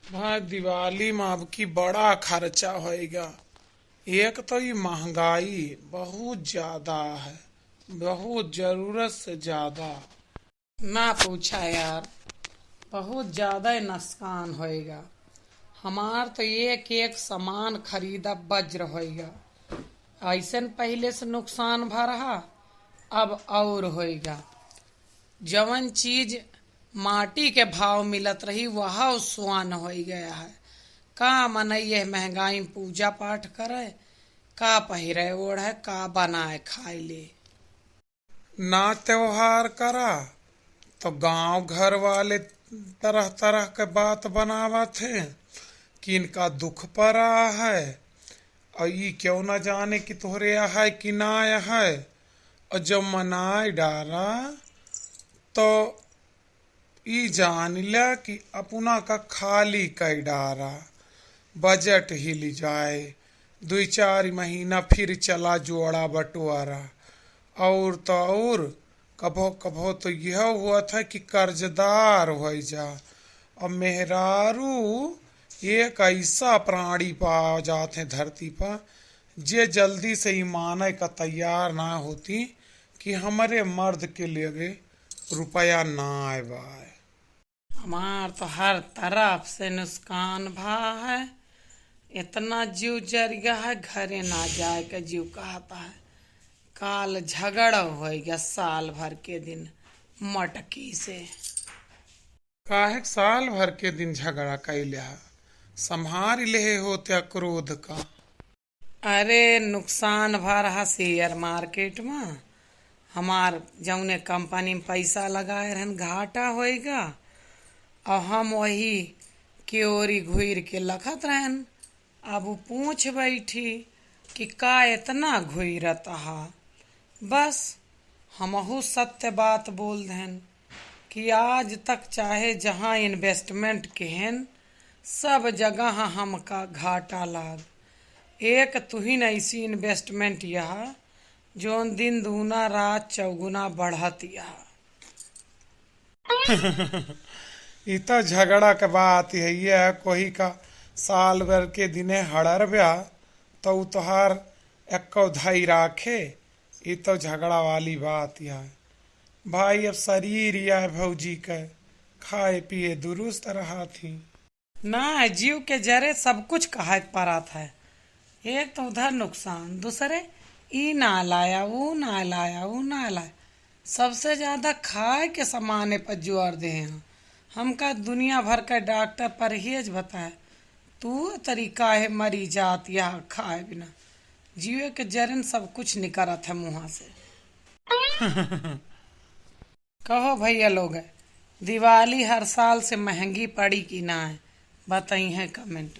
भाई दिवाली में अब की बड़ा खर्चा होएगा। एक तो ये महंगाई बहुत ज्यादा है, बहुत जरूरत से ज्यादा। ना पूछा यार, बहुत ज्यादा ही नुकसान होएगा। हमार तो एक एक सामान खरीदा वज्र होएगा। ऐसे न पहले से नुकसान भा रहा, अब और होएगा। जवन चीज माटी के भाव मिलत रही वह सुहान हो गया है। का मनइये महंगाई में पूजा पाठ करे, का पहिरे ओढ़े, का बनाए खाए ले। ना त्योहार करा तो गांव घर वाले तरह तरह के बात बनावत है कि इनका दुख पड़ा है और ये क्यों न जाने कि तोहरे यहाँ है कि ना यहाँ है। और जब मनाए डाला तो ई जान लिया कि अपना का खाली कई डारा, बजट हिल जाए, 2-4 महीना फिर चला जोड़ा बंटवारा। और तो और कभो कभो तो यह हुआ था कि कर्जदार हो जा। और मेहरारू एक ऐसा प्राणी पा जाते धरती पर जे जल्दी से ही माने का तैयार ना होती कि हमारे मर्द के लिए रुपया ना आए बाय। हमार तो हर तरफ से नुकसान भा है। इतना जीव जर गया है, घरे ना जाए का जीव कहता है। काल झगड़ा हो गया साल भर के दिन मटकी से। काहे साल भर के दिन झगड़ा कैले है? संभार ले होत्या क्रोध का। अरे नुकसान भा रहा शेयर मार्केट में। हमार जौने कंपनी में पैसा लगाए रहन घाटा होएगा और हम वही क्योरी घुर के लखत रहन। अब वो पूछ बैठी कि का इतना घुरत हा। बस हमहू सत्य बात बोल देन कि आज तक चाहे जहाँ इन्वेस्टमेंट केहन सब जगह हमका घाटा लाग। एक तुहिन ऐसी इन्वेस्टमेंट यह जोन दिन दूना रात चौगुना बढ़त यह। इतना झगड़ा के बात है कोई का साल भर के दिने हड़र ब्या तो तोहार एको धाई राखे। ये तो झगड़ा वाली बात है भाई। अब शरीर या भौजी के खाए पिए दुरुस्त रहा थी ना। जीव के जरे सब कुछ कहा पड़त है। एक तो उधर नुकसान, दूसरे ई ना लाया वो ना लाया वो ना लाया। सबसे ज्यादा खाए के सामाने पर जोर दे हैं। हमका दुनिया भर का डॉक्टर परहेज बताए, तू तरीका है मरी जात या खाए बिना। जीवे के जरन सब कुछ निकलत है मुँह से। कहो भैया लोग, दिवाली हर साल से महंगी पड़ी कि ना है? बताई है कमेंट।